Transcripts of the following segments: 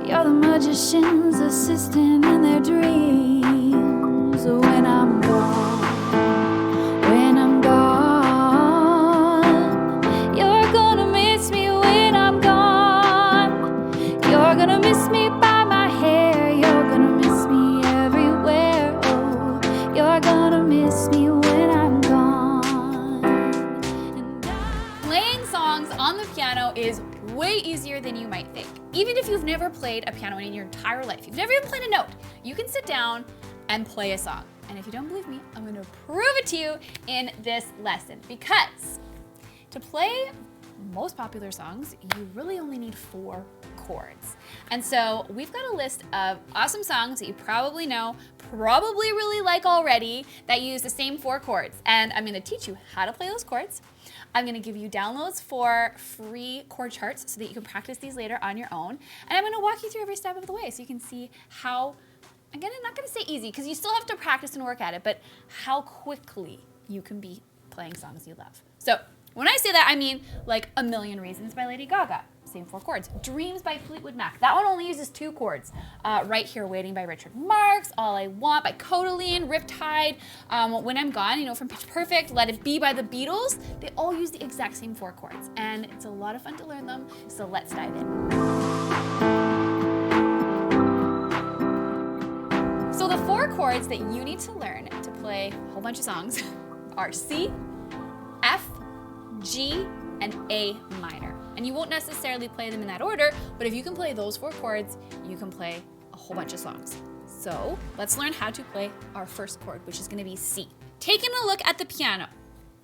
You're the magician's assistant in their dreams. When I'm gone, you're gonna miss me when I'm gone. You're gonna miss me by my hair. You're gonna miss me everywhere. Oh, you're gonna miss me when I'm gone. Playing songs on the piano is way easier than you might think. Even if you've never played a piano in your entire life, you've never even played a note, you can sit down and play a song. And if you don't believe me, I'm going to prove it to you in this lesson, because to play most popular songs, you really only need 4 chords. And so we've got a list of awesome songs that you probably know, probably really like already, that use the same 4 chords. And I'm going to teach you how to play those chords. I'm going to give you downloads for free chord charts so that you can practice these later on your own. And I'm going to walk you through every step of the way so you can see how, I'm not going to say easy because you still have to practice and work at it, but how quickly you can be playing songs you love. So when I say that, I mean like A Million Reasons by Lady Gaga. Same 4 chords. Dreams by Fleetwood Mac. That one only uses 2 chords. Right Here Waiting by Marx. All I Want by Codaline. Riptide. When I'm Gone, from Pitch Perfect. Let It Be by the Beatles. They all use the exact same 4 chords. And it's a lot of fun to learn them. So let's dive in. So the 4 chords that you need to learn to play a whole bunch of songs are C, F, G, and A minor. And you won't necessarily play them in that order, but if you can play those 4 chords, you can play a whole bunch of songs. So let's learn how to play our first chord, which is going to be C. Taking a look at the piano,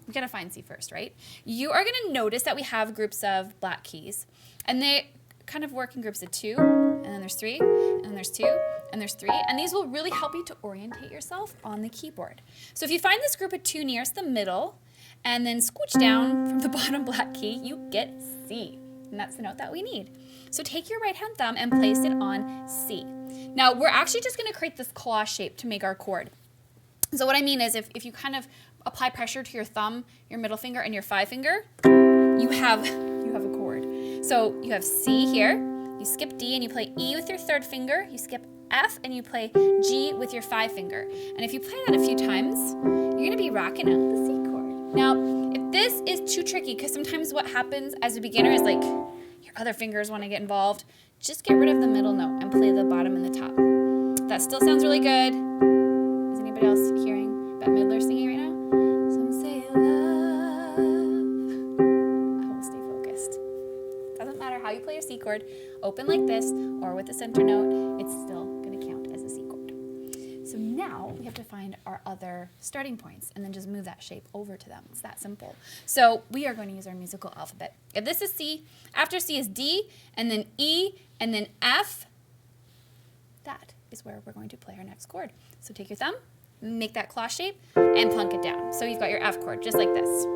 we gotta find C first, right? You are gonna notice that we have groups of black keys, and they kind of work in groups of 2, and then there's 3, and then there's 2, and there's 3, and these will really help you to orientate yourself on the keyboard. So if you find this group of 2 nearest the middle, and then scooch down from the bottom black key, you get C. And that's the note that we need. So take your right hand thumb and place it on C. Now we're actually just gonna create this claw shape to make our chord. So what I mean is if you kind of apply pressure to your thumb, your middle finger, and your 5 finger, you have a chord. So you have C here, you skip D and you play E with your 3rd finger, you skip F and you play G with your 5 finger. And if you play that a few times, you're gonna be rocking out the C chord. Now, if this is too tricky, because sometimes what happens as a beginner is like your other fingers want to get involved, just get rid of the middle note and play the bottom and the top. That still sounds really good. Is anybody else hearing Bette Midler singing right now? Some say love. I will stay focused. Doesn't matter how you play your C chord, open like this or with the center note, it's still going to count as a C chord. So now we have to find our other starting points and then just move that shape over to them. It's that simple. So we are going to use our musical alphabet. If this is C, after C is D, and then E, and then F, that is where we're going to play our next chord. So take your thumb, make that claw shape, and plunk it down. So you've got your F chord, just like this.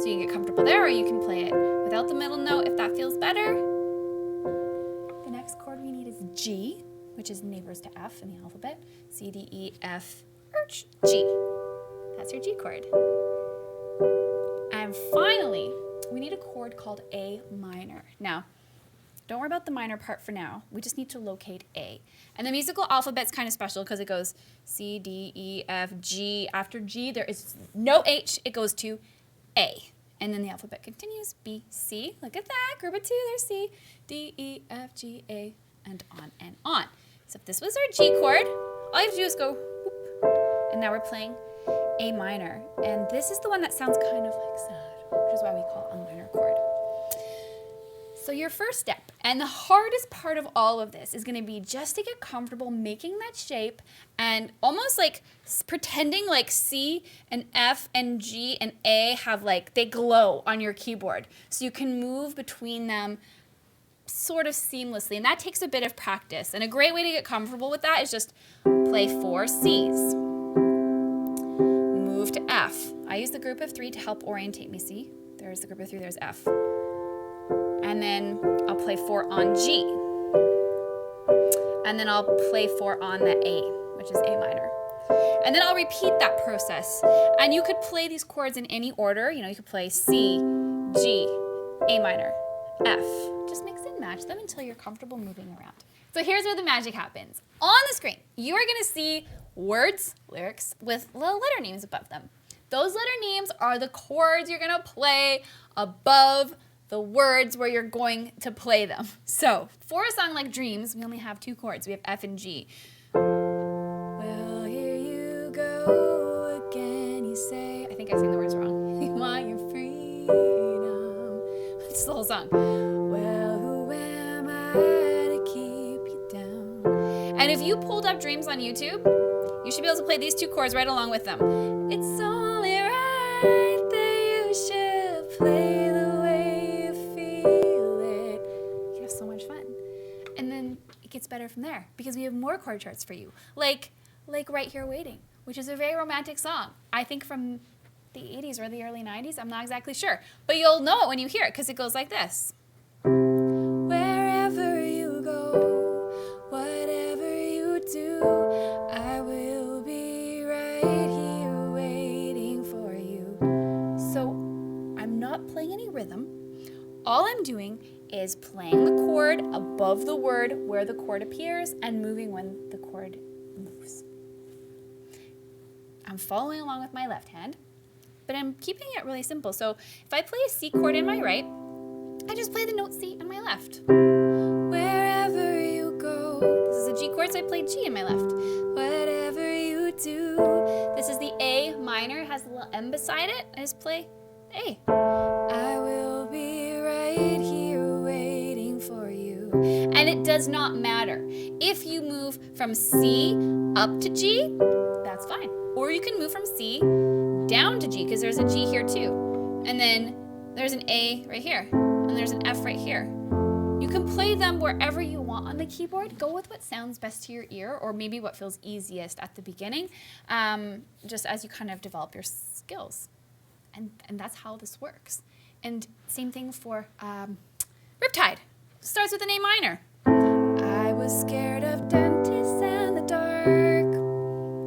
So you can get comfortable there, or you can play it without the middle note if that feels better. The next chord we need is G, which is neighbors to F in the alphabet. C, D, E, F, G. That's your G chord. And finally, we need a chord called A minor. Now, don't worry about the minor part for now. We just need to locate A. And the musical alphabet's kind of special because it goes C, D, E, F, G. After G, there is no H. It goes to A. And then the alphabet continues. B, C. Look at that. Group of 2. There's C, D, E, F, G, A, and on and on. So if this was our G chord, all you have to do is go whoop, and now we're playing A minor. And this is the one that sounds kind of like sad, which is why we call it a minor chord. So your first step, and the hardest part of all of this, is going to be just to get comfortable making that shape and almost like pretending like C and F and G and A have they glow on your keyboard. So you can move between them sort of seamlessly, and that takes a bit of practice. And a great way to get comfortable with that is just play 4 C's. Move to F. I use the group of 3 to help orientate me. See? There's the group of 3, there's F. And then I'll play 4 on G. And then I'll play 4 on the A, which is A minor. And then I'll repeat that process. And you could play these chords in any order. You could play C, G, A minor, F. Just mix and match. match them until you're comfortable moving around. So here's where the magic happens. On the screen, you are gonna see words, lyrics, with little letter names above them. Those letter names are the chords you're gonna play above the words where you're going to play them. So for a song like Dreams, we only have 2 chords. We have F and G. Well, here you go again, you say. I think I sang the words wrong. You want your freedom. It's the whole song. Well, who am I to keep you down? And if you pulled up Dreams on YouTube, you should be able to play these 2 chords right along with them. It's only right that you should play the way you feel it. You have so much fun. And then it gets better from there because we have more chord charts for you. Like Right Here Waiting, which is a very romantic song. I think from the 80s or the early 90s, I'm not exactly sure. But you'll know it when you hear it because it goes like this. Wherever you go, whatever you do, I will be right here waiting for you. So I'm not playing any rhythm. All I'm doing is playing the chord above the word where the chord appears and moving when the chord moves. I'm following along with my left hand, but I'm keeping it really simple. So if I play a C chord in my right, I just play the note C in my left. Wherever you go, this is a G chord, so I play G in my left. Whatever you do, this is the A minor, it has a little M beside it. I just play A. I will be right here waiting for you. And it does not matter. If you move from C up to G, that's fine. Or you can move from C down to G, because there's a G here too. And then there's an A right here. And there's an F right here. You can play them wherever you want on the keyboard. Go with what sounds best to your ear, or maybe what feels easiest at the beginning, just as you kind of develop your skills. And that's how this works. And same thing for Riptide. Starts with an A minor. I was scared of dentists and the dark.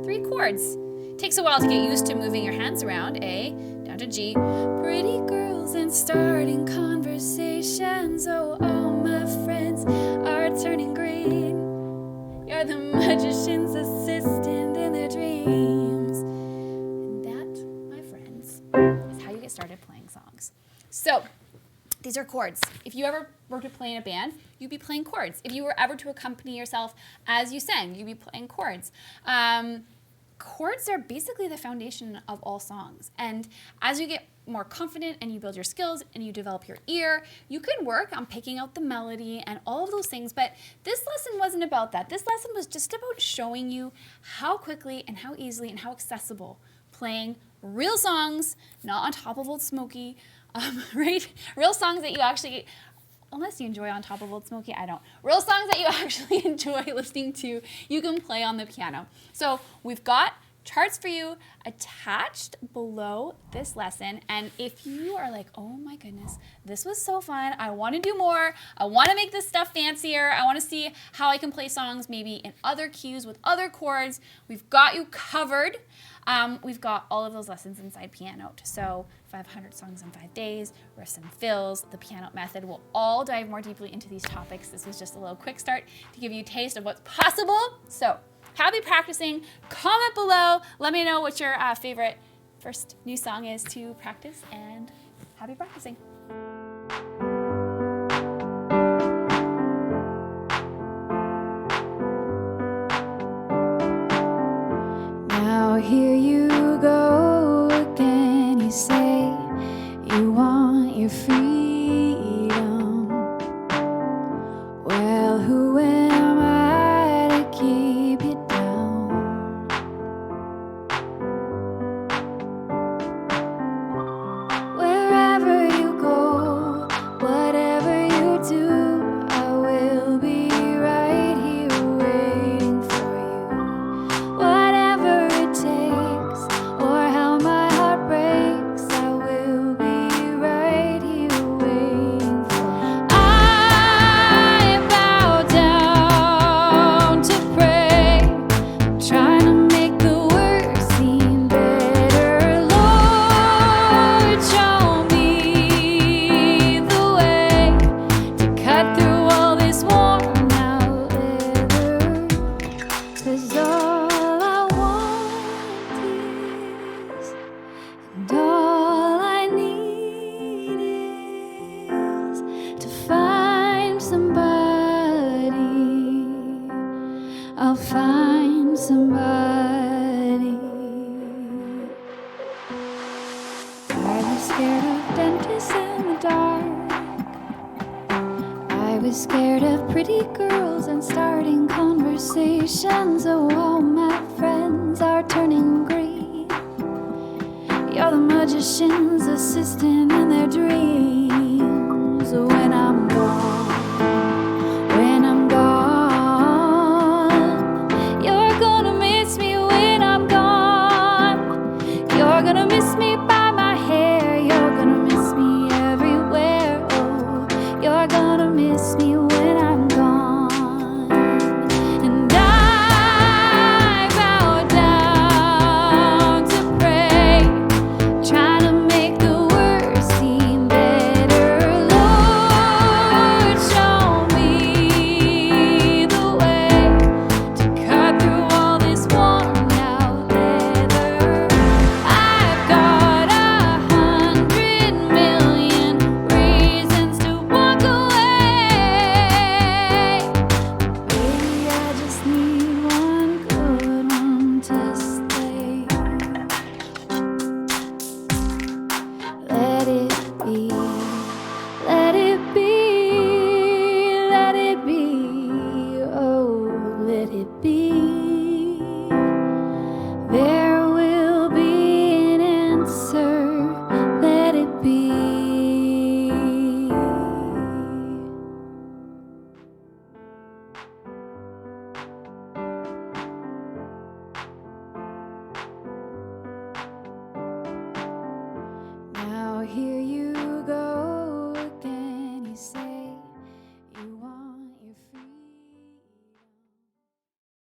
3 chords. Takes a while to get used to moving your hands around. A, down to G. Pretty girls and starting conversations. Oh, all my friends are turning green. You're the magician's assistant in their dreams. And that, my friends, is how you get started playing songs. So, these are chords. If you ever were to play in a band, you'd be playing chords. If you were ever to accompany yourself as you sang, you'd be playing chords. Chords are basically the foundation of all songs. And as you get more confident and you build your skills and you develop your ear, you can work on picking out the melody and all of those things. But this lesson wasn't about that. This lesson was just about showing you how quickly and how easily and how accessible playing real songs, not on top of Old Smoky, right? Real songs that you actually, unless you enjoy On Top of Old Smoky, I don't. Real songs that you actually enjoy listening to, you can play on the piano. So we've got charts for you attached below this lesson. And if you are like, oh my goodness, this was so fun, I want to do more, I want to make this stuff fancier, I want to see how I can play songs maybe in other keys with other chords, we've got you covered. We've got all of those lessons inside Pianote. So 500 songs in 5 days, riffs and fills, the Pianote method. We'll all dive more deeply into these topics. This was just a little quick start to give you a taste of what's possible. So happy practicing. Comment below. Let me know what your favorite first new song is to practice, and happy practicing. Now here you go again, you say you want your freedom. Well, who am I to keep you down? Wherever you go, whatever you do, I will be right here waiting for you. Whatever it takes, or how my heart breaks, I will be right here waiting for you. I bow down. somebody. I was scared of dentists in the dark. I was scared of pretty girls and starting conversations. Oh, all my friends are turning green. You're the magician's assistant in their dreams. When I'm